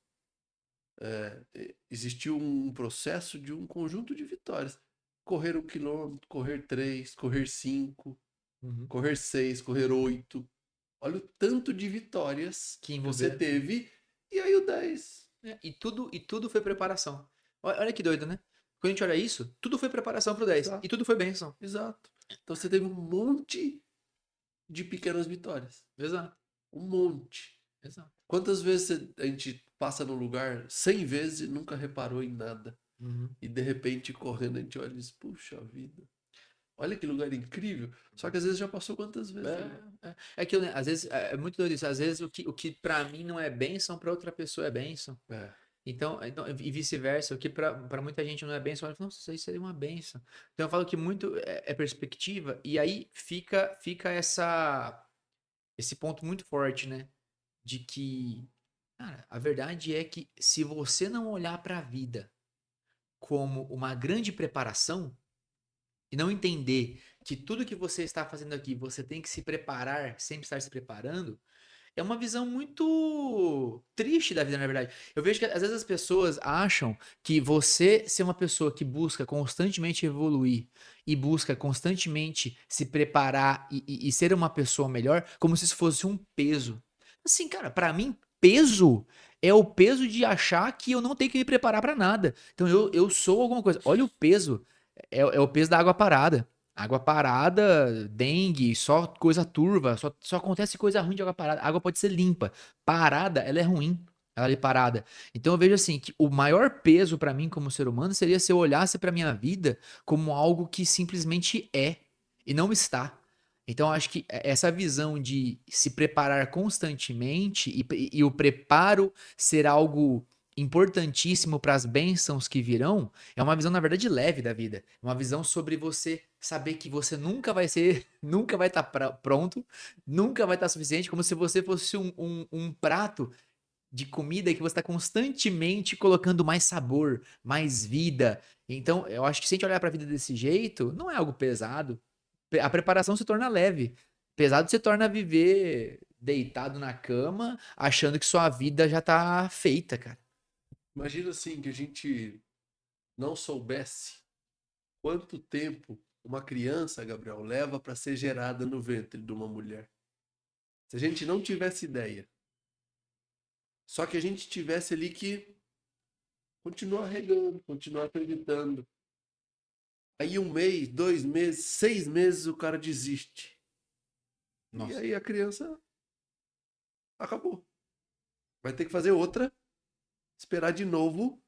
existiu um processo de um conjunto de vitórias. Correr 1 quilômetro, correr 3, correr 5, uhum. correr 6, correr 8. Olha o tanto de vitórias Que que você envolver. teve. E aí o 10. E tudo foi preparação. Olha que doido, né? Quando a gente olha isso, tudo foi preparação pro 10. Exato. E tudo foi bênção. Exato. Então você teve um monte de pequenas vitórias. Exato. Um monte. Exato. Quantas vezes a gente passa num lugar 100 vezes e nunca reparou em nada? Uhum. E de repente, correndo, a gente olha e diz, puxa vida. Olha que lugar incrível. Só que às vezes já passou quantas vezes? Né? É aquilo, né? Às vezes, é muito doido isso. Às vezes o que pra mim não é bênção, pra outra pessoa é bênção. É. Então, e vice-versa, o que pra muita gente não é bênção, ela fala, nossa, isso aí seria uma bênção. Então eu falo que muito é perspectiva, e aí fica esse ponto muito forte, né? De que, cara, a verdade é que se você não olhar pra vida como uma grande preparação, e não entender que tudo que você está fazendo aqui, você tem que se preparar, sempre estar se preparando, é uma visão muito triste da vida, na verdade. Eu vejo que às vezes as pessoas acham que você ser uma pessoa que busca constantemente evoluir e busca constantemente se preparar e ser uma pessoa melhor, como se isso fosse um peso. Assim, cara, pra mim, peso é o peso de achar que eu não tenho que me preparar pra nada. Então eu sou alguma coisa. Olha o peso. É o peso da água parada. Água parada, dengue, só coisa turva, só acontece coisa ruim de água parada. A água pode ser limpa. Parada, ela é ruim. Ela ali parada. Então eu vejo assim que o maior peso pra mim como ser humano seria se eu olhasse pra minha vida como algo que simplesmente é e não está. Então eu acho que essa visão de se preparar constantemente e o preparo ser algo importantíssimo para as bênçãos que virão, é uma visão, na verdade, leve da vida. É uma visão sobre você saber que você nunca vai ser, nunca vai estar pronto, nunca vai estar suficiente, como se você fosse um prato de comida que você está constantemente colocando mais sabor, mais vida. Então, eu acho que se a gente olhar para a vida desse jeito, não é algo pesado. A preparação se torna leve. Pesado se torna viver deitado na cama, achando que sua vida já tá feita, cara. Imagina assim que a gente não soubesse quanto tempo uma criança, Gabriel, leva para ser gerada no ventre de uma mulher. Se a gente não tivesse ideia, só que a gente tivesse ali que continuar regando, continuar acreditando. Aí 1 mês, 2 meses, 6 meses o cara desiste. E Nossa. aí a criança acabou. Vai ter que fazer outra, esperar de novo,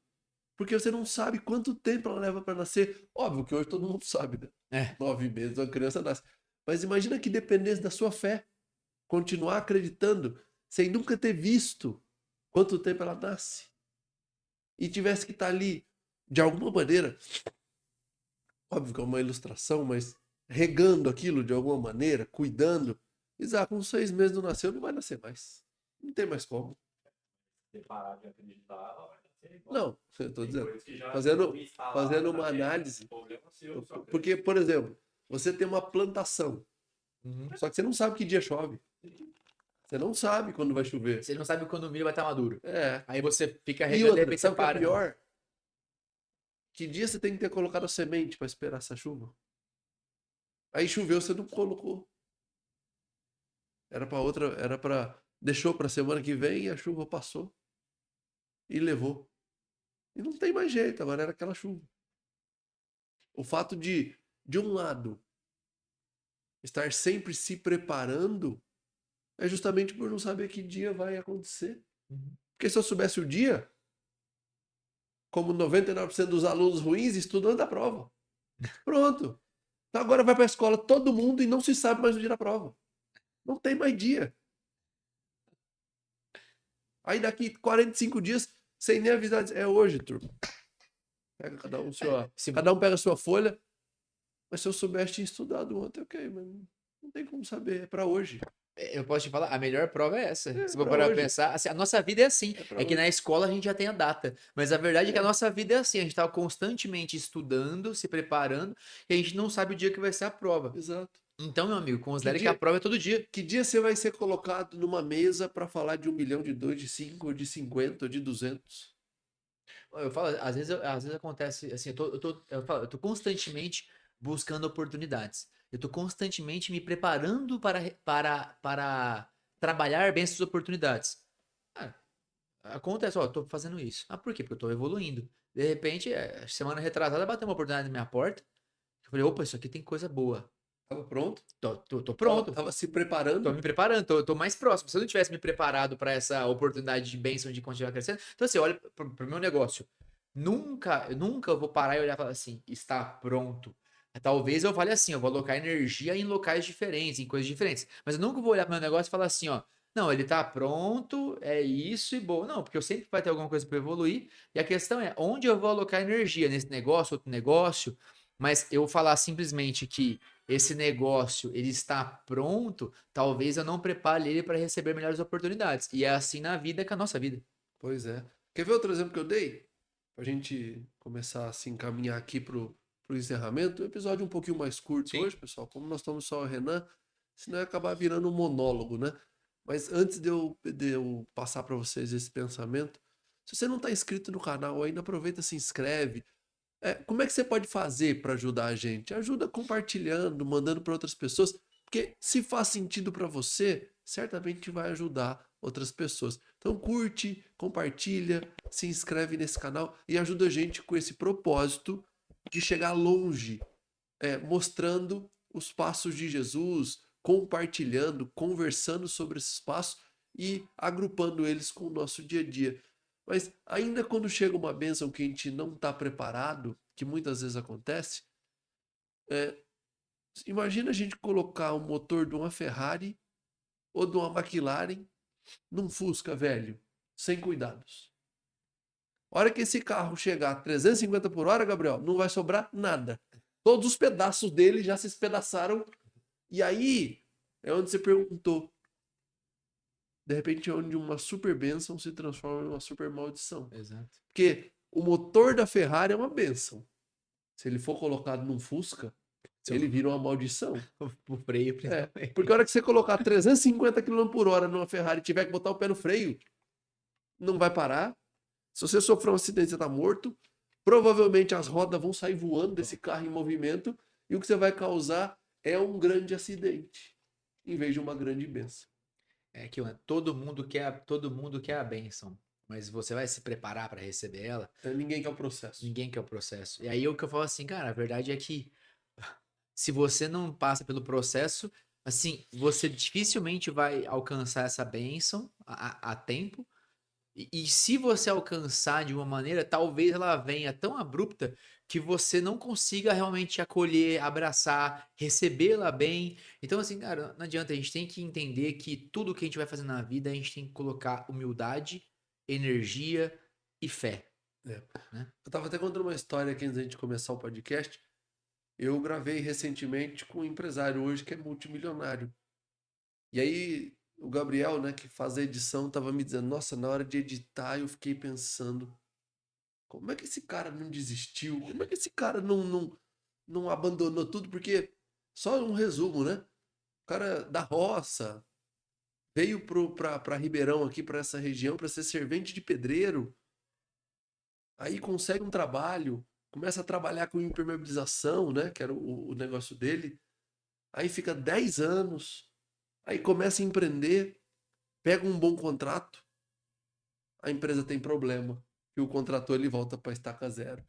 porque você não sabe quanto tempo ela leva para nascer. Óbvio que hoje todo mundo sabe, né? É. 9 meses uma criança nasce. Mas imagina que dependesse da sua fé. Continuar acreditando sem nunca ter visto quanto tempo ela nasce. E tivesse que estar ali, de alguma maneira, óbvio que é uma ilustração, mas regando aquilo de alguma maneira, cuidando. Isaac, com 6 meses não nasceu, não vai nascer mais. Não tem mais como. Se parar de acreditar, ela vai nascer igual. Não, eu estou Tem dizendo. coisas que já Fazendo, instalaram fazendo na uma terra, análise. problema seu, só Porque, por exemplo, você tem uma plantação, Uhum. só que você não sabe que dia chove. Você não sabe quando vai chover. Você não sabe quando o milho vai estar maduro. É. Aí você fica E regando e de outra, repente sabe você o que é para. pior? Que dia você tem que ter colocado a semente para esperar essa chuva? Aí choveu, você não colocou. Era para outra, deixou para semana que vem e a chuva passou e levou. E não tem mais jeito, agora era aquela chuva. O fato de um lado, estar sempre se preparando é justamente por não saber que dia vai acontecer. Uhum. Porque se eu soubesse o dia, como 99% dos alunos ruins, estudando a prova. Pronto. Então agora vai para a escola todo mundo e não se sabe mais o dia da prova. Não tem mais dia. Aí daqui 45 dias, sem nem avisar, é hoje, turma. Pega cada um pega a sua folha. Mas se eu soubesse tinha estudado ontem, ok, mas não tem como saber, é para hoje. Eu posso te falar, a melhor prova é essa. É Se for para parar pra hoje. pensar, assim, a nossa vida é assim. É para É que hoje. na escola a gente já tem a data. Mas a verdade é que a nossa vida é assim. A gente tá constantemente estudando, se preparando, e a gente não sabe o dia que vai ser a prova. Exato. Então, meu amigo, considere que dia- a prova é todo dia. Que dia você vai ser colocado numa mesa para falar de 1 milhão, de 2, de 5, de 50, de 200? Eu falo, às vezes acontece assim, eu tô constantemente buscando oportunidades. Eu tô constantemente me preparando para trabalhar bem essas oportunidades. Ah, acontece, ó, eu tô fazendo isso. Ah, por quê? Porque eu tô evoluindo. De repente, semana retrasada, bateu uma oportunidade na minha porta. Eu falei, opa, isso aqui tem coisa boa. Tava pronto? Tô pronto. Tava se Tô preparando? me preparando, tô mais próximo. Se eu não tivesse me preparado para essa oportunidade de bênção de continuar crescendo, então assim, olha pro meu negócio. Eu nunca vou parar e olhar e falar assim, está pronto. Talvez eu fale assim, eu vou alocar energia em locais diferentes, em coisas diferentes. Mas eu nunca vou olhar pro meu negócio e falar assim, ó, não, ele tá pronto, é isso e bom. Não, porque eu sempre vai ter alguma coisa para evoluir. E a questão é, onde eu vou alocar energia nesse negócio, outro negócio, mas eu falar simplesmente que esse negócio ele está pronto, talvez eu não prepare ele para receber melhores oportunidades. E é assim na vida com a nossa vida. Pois é. Quer ver outro exemplo que eu dei? Pra gente começar a se encaminhar aqui pro encerramento. Um episódio um pouquinho mais curto Sim. hoje, pessoal. Como nós estamos só o Renan, senão ia acabar virando um monólogo, né? Mas antes de eu passar para vocês esse pensamento, se você não está inscrito no canal ainda, aproveita e se inscreve. Como é que você pode fazer para ajudar a gente? Ajuda compartilhando, mandando para outras pessoas, porque se faz sentido para você, certamente vai ajudar outras pessoas. Então curte, compartilha, se inscreve nesse canal e ajuda a gente com esse propósito de chegar longe, mostrando os passos de Jesus, compartilhando, conversando sobre esses passos e agrupando eles com o nosso dia a dia. Mas ainda quando chega uma bênção que a gente não está preparado, que muitas vezes acontece, imagina a gente colocar o motor de uma Ferrari ou de uma McLaren num Fusca velho, sem cuidados. A hora que esse carro chegar a 350 por hora, Gabriel, não vai sobrar nada. Todos os pedaços dele já se espedaçaram. E aí é onde você perguntou. De repente é onde uma super bênção se transforma em uma super maldição. Exato. Porque o motor da Ferrari é uma bênção. Se ele for colocado num Fusca, ele vira uma maldição. O freio, principalmente. Porque a hora que você colocar 350 km por hora numa Ferrari e tiver que botar o pé no freio, não vai parar. Se você sofrer um acidente, você está morto. Provavelmente as rodas vão sair voando desse carro em movimento e o que você vai causar é um grande acidente, em vez de uma grande bênção. É que todo mundo quer a bênção, mas você vai se preparar para receber ela? Ninguém quer o processo. Ninguém quer o processo. E aí o que eu falo assim, cara, a verdade é que se você não passa pelo processo, assim, você dificilmente vai alcançar essa bênção a tempo. E se você alcançar de uma maneira, talvez ela venha tão abrupta que você não consiga realmente acolher, abraçar, recebê-la bem. Então, assim, cara, não adianta, a gente tem que entender que tudo que a gente vai fazer na vida, a gente tem que colocar humildade, energia e fé. É. Né? Eu estava até contando uma história aqui antes da gente começar o podcast. Eu gravei recentemente com um empresário hoje que é multimilionário. E aí o Gabriel, né, que faz a edição, estava me dizendo, nossa, na hora de editar eu fiquei pensando, como é que esse cara não desistiu? Como é que esse cara não abandonou tudo? Porque, só um resumo, né? O cara da roça veio para Ribeirão aqui, para essa região, para ser servente de pedreiro. Aí consegue um trabalho, começa a trabalhar com impermeabilização, né? Que era o negócio dele. Aí fica 10 anos, aí começa a empreender, pega um bom contrato, a empresa tem problema. E o contrator ele volta para estaca zero.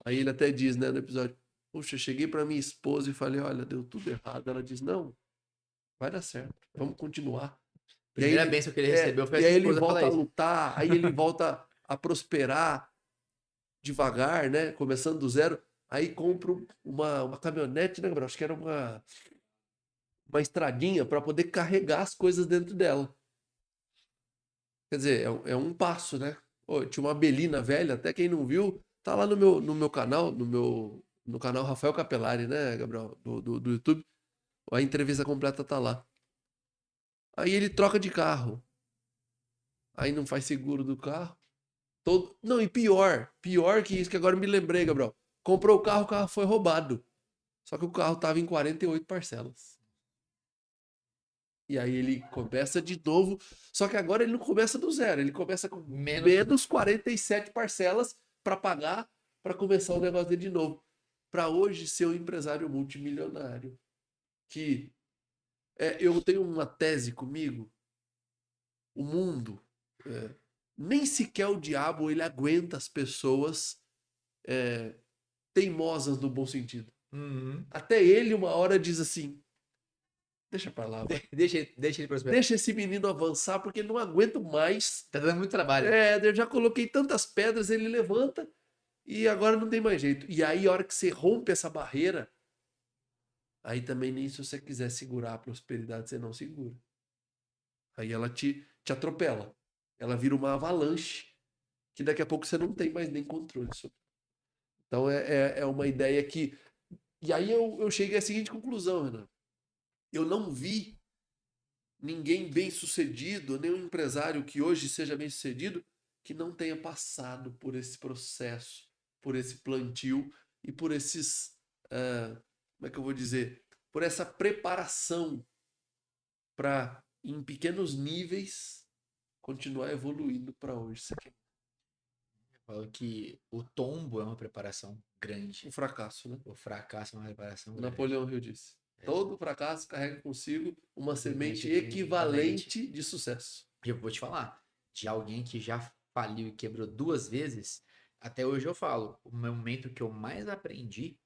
Aí ele até diz, né, no episódio, puxa, eu cheguei para minha esposa e falei, olha, deu tudo errado. Ela diz, não, vai dar certo, vamos continuar. Primeira bênção que ele recebeu foi e essa aí ele esposa volta falar a isso. lutar, aí ele volta a prosperar devagar, né, começando do zero. Aí compra uma caminhonete, né, Gabriel? Acho que era uma estradinha para poder carregar as coisas dentro dela. Quer dizer, é um passo, né? Pô, tinha uma Belina velha, até quem não viu, tá lá no meu canal, no canal Rafael Capelari, né, Gabriel, do YouTube. A entrevista completa tá lá. Aí ele troca de carro. Aí não faz seguro do carro. Não, e pior que isso, que agora eu me lembrei, Gabriel. Comprou o carro foi roubado. Só que o carro tava em 48 parcelas. E aí ele começa de novo, só que agora ele não começa do zero, ele começa com menos 47 parcelas para pagar, para começar o negócio dele de novo. Para hoje ser um empresário multimilionário. Que eu tenho uma tese comigo, o mundo nem sequer o diabo ele aguenta as pessoas teimosas no bom sentido. Uhum. Até ele uma hora diz assim, deixa pra lá, vai. Deixa ele prosperar. Deixa esse menino avançar porque não aguento mais. Tá dando muito trabalho. Eu já coloquei tantas pedras, ele levanta e agora não tem mais jeito. E aí a hora que você rompe essa barreira, aí também nem se você quiser segurar a prosperidade, você não segura. Aí ela te atropela. Ela vira uma avalanche que daqui a pouco você não tem mais nem controle sobre. Então é uma ideia que... E aí eu cheguei à seguinte conclusão, Renan. Eu não vi ninguém bem-sucedido, nenhum empresário que hoje seja bem-sucedido, que não tenha passado por esse processo, por esse plantio e por esses... como é que eu vou dizer? Por essa preparação para, em pequenos níveis, continuar evoluindo para onde você quer. Falou que o tombo é uma preparação grande. O fracasso, né? O fracasso é uma preparação O grande. Napoleão Hill disse. Todo fracasso carrega consigo uma semente Semente equivalente de sucesso. Eu vou te falar, de alguém que já faliu e quebrou 2 vezes, até hoje eu falo, o momento que eu mais aprendi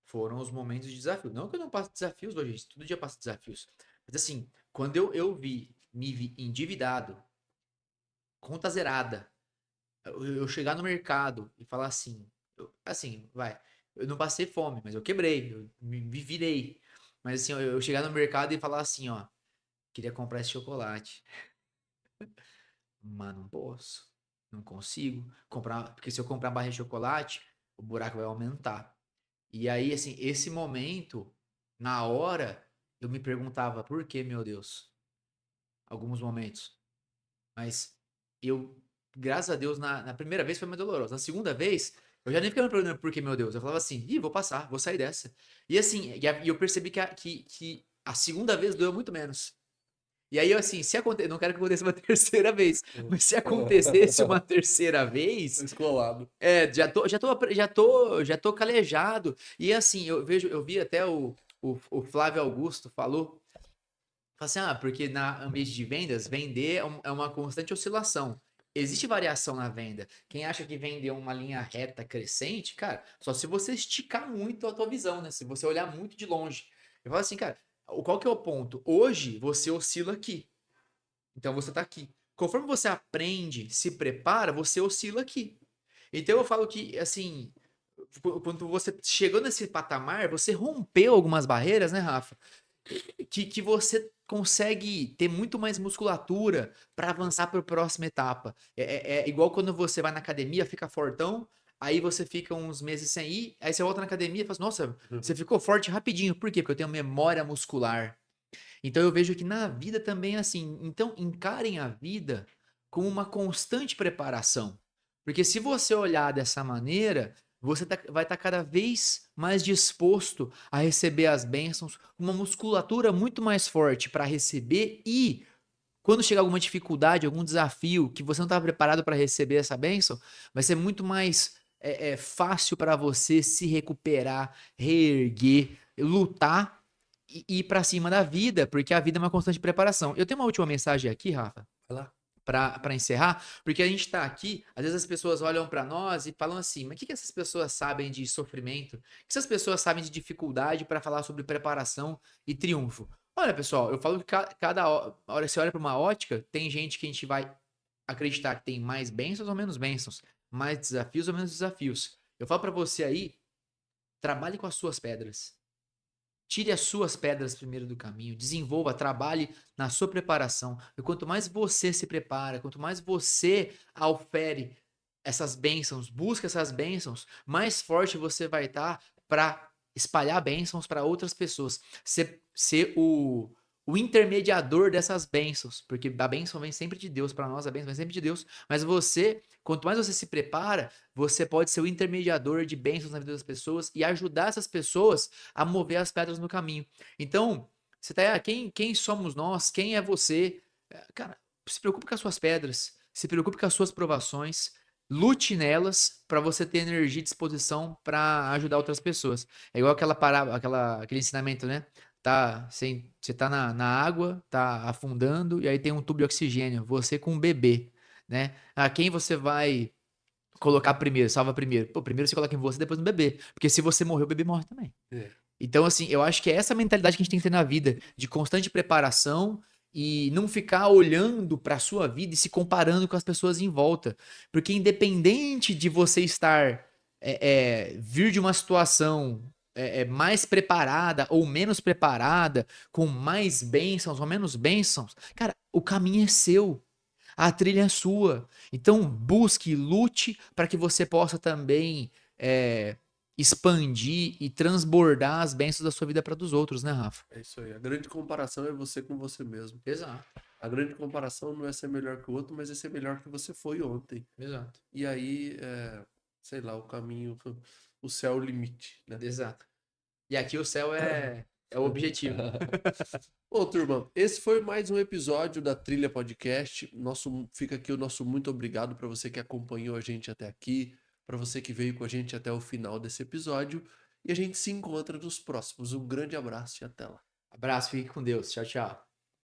foram os momentos de desafio. Não que eu não passe desafios hoje, gente, todo dia eu passo desafios. Mas assim, quando me vi endividado, conta zerada, eu chegar no mercado e falar assim, eu não passei fome, mas eu quebrei, eu me virei. Mas assim, eu chegar no mercado e falar assim, ó, queria comprar esse chocolate. Mas não posso. Não consigo comprar, porque se eu comprar barra de chocolate, o buraco vai aumentar. E aí, assim, esse momento, na hora, eu me perguntava, por que, meu Deus? Alguns momentos. Mas eu, graças a Deus, na primeira vez foi mais doloroso. Na segunda vez, eu já nem ficava me perguntando por que, meu Deus. Eu falava assim, ih, vou passar, vou sair dessa. E assim, e eu percebi que a segunda vez doeu muito menos. E aí, assim, se acontecer, não quero que aconteça uma terceira vez, mas se acontecesse uma terceira vez, Escolado. já tô calejado. E assim, eu vi até o Flávio Augusto falou assim, porque na ambiente de vendas, vender é uma constante oscilação. Existe variação na venda. Quem acha que vender uma linha reta crescente, cara, só se você esticar muito a tua visão, né? Se você olhar muito de longe. Eu falo assim, cara, qual que é o ponto? Hoje você oscila aqui. Então você tá aqui. Conforme você aprende, se prepara, você oscila aqui. Então eu falo que, assim, quando você chegou nesse patamar, você rompeu algumas barreiras, né, Rafa? Que você consegue ter muito mais musculatura para avançar para a próxima etapa. É igual quando você vai na academia, fica fortão, aí você fica uns meses sem ir, aí você volta na academia e fala assim, nossa, você ficou forte rapidinho. Por quê? Porque eu tenho memória muscular. Então eu vejo que na vida também é assim. Então encarem a vida como uma constante preparação. Porque se você olhar dessa maneira, você vai estar cada vez mais disposto a receber as bênçãos, uma musculatura muito mais forte para receber e quando chegar alguma dificuldade, algum desafio que você não estava preparado para receber essa bênção, vai ser muito mais fácil para você se recuperar, reerguer, lutar e ir para cima da vida, porque a vida é uma constante preparação. Eu tenho uma última mensagem aqui, Rafa, Vai lá. para encerrar, porque a gente está aqui, às vezes as pessoas olham para nós e falam assim, mas o que essas pessoas sabem de sofrimento? O que essas pessoas sabem de dificuldade para falar sobre preparação e triunfo? Olha, pessoal, eu falo que cada hora que você olha para uma ótica, tem gente que a gente vai acreditar que tem mais bênçãos ou menos bênçãos, mais desafios ou menos desafios. Eu falo para você aí, trabalhe com as suas pedras. Tire as suas pedras primeiro do caminho, desenvolva, trabalhe na sua preparação. E quanto mais você se prepara, quanto mais você aufere essas bênçãos, busca essas bênçãos, mais forte você vai estar para espalhar bênçãos para outras pessoas. Ser o intermediador dessas bênçãos, porque a bênção vem sempre de Deus, para nós a bênção vem sempre de Deus, mas você, quanto mais você se prepara, você pode ser o intermediador de bênçãos na vida das pessoas e ajudar essas pessoas a mover as pedras no caminho. Então, você tá, quem somos nós? Quem é você? Cara, se preocupe com as suas pedras, se preocupe com as suas provações, lute nelas para você ter energia e disposição para ajudar outras pessoas. É igual aquela parábola, aquele ensinamento, né? Você tá na água, tá afundando, e aí tem um tubo de oxigênio, você com um bebê. né? Ah, quem você vai colocar primeiro, salva primeiro? Pô, primeiro você coloca em você, depois no bebê. Porque se você morrer, o bebê morre também. É. Então, assim, eu acho que é essa mentalidade que a gente tem que ter na vida, de constante preparação e não ficar olhando para a sua vida e se comparando com as pessoas em volta. Porque independente de você estar, vir de uma situação mais preparada ou menos preparada, com mais bênçãos ou menos bênçãos, cara, o caminho é seu. A trilha é sua. Então, busque, lute para que você possa também expandir e transbordar as bênçãos da sua vida para dos outros, né, Rafa? É isso aí. A grande comparação é você com você mesmo. Exato, A grande comparação não é ser melhor que o outro, mas é ser melhor que você foi ontem. exato, E aí, sei lá, o caminho, o céu é o limite, né? exato. E aqui o céu é o objetivo. Ô, turma, esse foi mais um episódio da Trilha Podcast. Fica aqui o nosso muito obrigado para você que acompanhou a gente até aqui, para você que veio com a gente até o final desse episódio. E a gente se encontra nos próximos. Um grande abraço e até lá. Abraço, fique com Deus. Tchau, tchau.